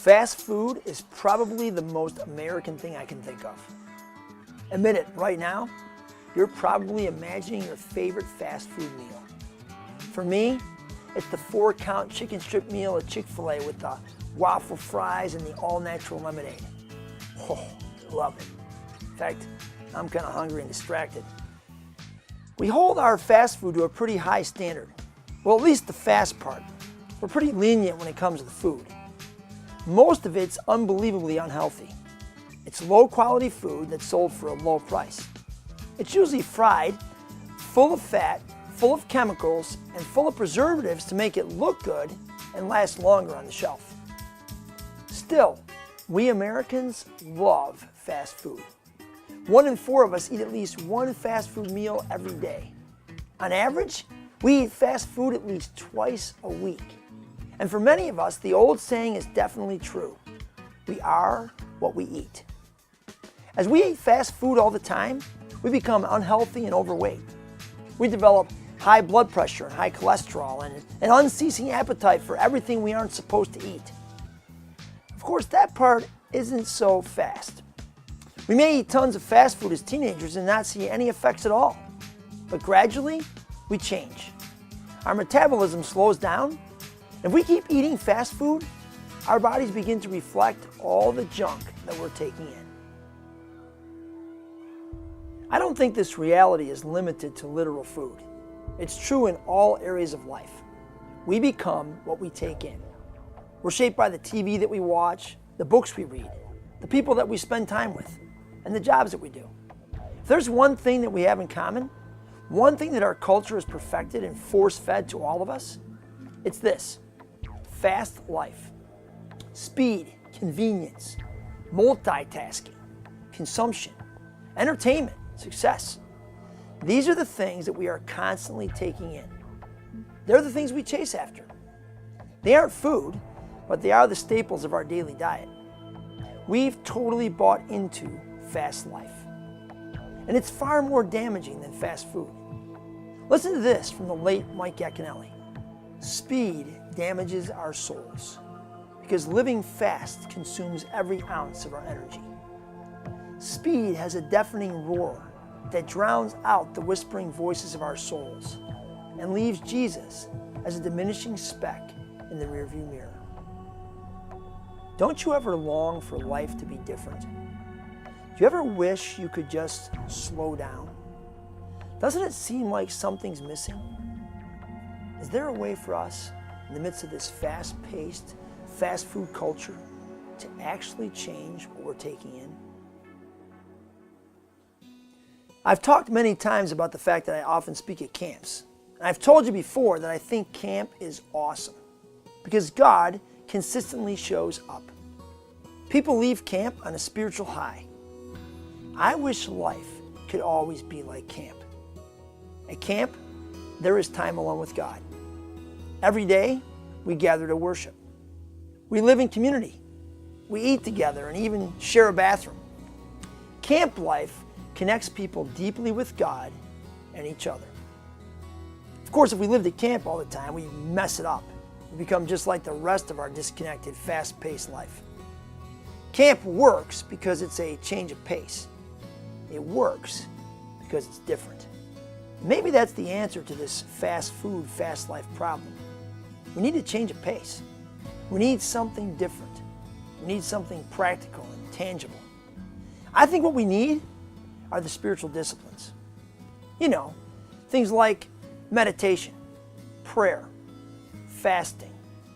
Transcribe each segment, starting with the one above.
Fast food is probably the most American thing I can think of. Admit it, right now, you're probably imagining your favorite fast food meal. For me, it's the 4-count chicken strip meal at Chick-Fil-A with the waffle fries and the all-natural lemonade. Oh, love it. In fact, I'm kind of hungry and distracted. We hold our fast food to a pretty high standard. Well, at least the fast part. We're pretty lenient when it comes to the food. Most of it's unbelievably unhealthy. It's low-quality food that's sold for a low price. It's usually fried, full of fat, full of chemicals, and full of preservatives to make it look good and last longer on the shelf. Still, we Americans love fast food. 1 in 4 of us eat at least one fast food meal every day. On average, we eat fast food at least twice a week. And for many of us, the old saying is definitely true. We are what we eat. As we eat fast food all the time, we become unhealthy and overweight. We develop high blood pressure and high cholesterol and an unceasing appetite for everything we aren't supposed to eat. Of course, that part isn't so fast. We may eat tons of fast food as teenagers and not see any effects at all. But gradually, we change. Our metabolism slows down. If we keep eating fast food, our bodies begin to reflect all the junk that we're taking in. I don't think this reality is limited to literal food. It's true in all areas of life. We become what we take in. We're shaped by the TV that we watch, the books we read, the people that we spend time with, and the jobs that we do. If there's one thing that we have in common, one thing that our culture has perfected and force-fed to all of us, it's this: fast life. Speed, convenience, multitasking, consumption, entertainment, success. These are the things that we are constantly taking in. They're the things we chase after. They aren't food, but they are the staples of our daily diet. We've totally bought into fast life. And it's far more damaging than fast food. Listen to this from the late Mike Yaconelli. Speed damages our souls because living fast consumes every ounce of our energy. Speed has a deafening roar that drowns out the whispering voices of our souls and leaves Jesus as a diminishing speck in the rearview mirror. Don't you ever long for life to be different? Do you ever wish you could just slow down? Doesn't it seem like something's missing? Is there a way for us, in the midst of this fast-paced, fast food culture, to actually change what we're taking in? I've talked many times about the fact that I often speak at camps. And I've told you before that I think camp is awesome because God consistently shows up. People leave camp on a spiritual high. I wish life could always be like camp. At camp, there is time alone with God. Every day, we gather to worship. We live in community. We eat together and even share a bathroom. Camp life connects people deeply with God and each other. Of course, if we lived at camp all the time, we mess it up. We become just like the rest of our disconnected, fast-paced life. Camp works because it's a change of pace. It works because it's different. Maybe that's the answer to this fast food, fast life problem. We need a change of pace. We need something different. We need something practical and tangible. I think what we need are the spiritual disciplines. You know, things like meditation, prayer, fasting,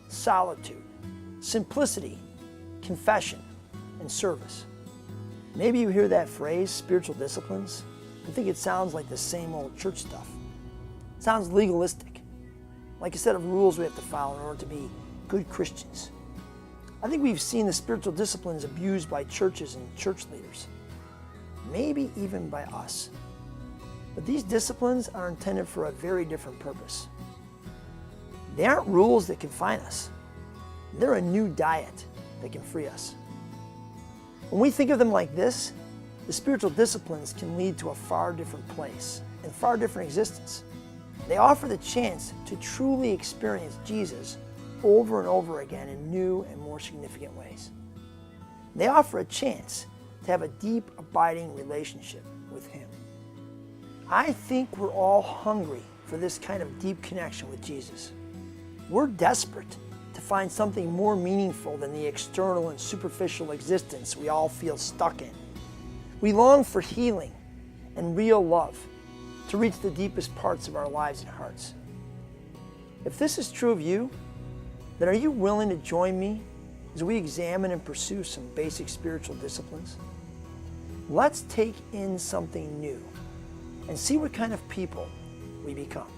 solitude, simplicity, confession, and service. Maybe you hear that phrase, spiritual disciplines, and think it sounds like the same old church stuff. It sounds legalistic, like a set of rules we have to follow in order to be good Christians. I think we've seen the spiritual disciplines abused by churches and church leaders, maybe even by us. But these disciplines are intended for a very different purpose. They aren't rules that confine us. They're a new diet that can free us. When we think of them like this, the spiritual disciplines can lead to a far different place and far different existence. They offer the chance to truly experience Jesus over and over again in new and more significant ways. They offer a chance to have a deep, abiding relationship with Him. I think we're all hungry for this kind of deep connection with Jesus. We're desperate to find something more meaningful than the external and superficial existence we all feel stuck in. We long for healing and real love to reach the deepest parts of our lives and hearts. If this is true of you, then are you willing to join me as we examine and pursue some basic spiritual disciplines? Let's take in something new and see what kind of people we become.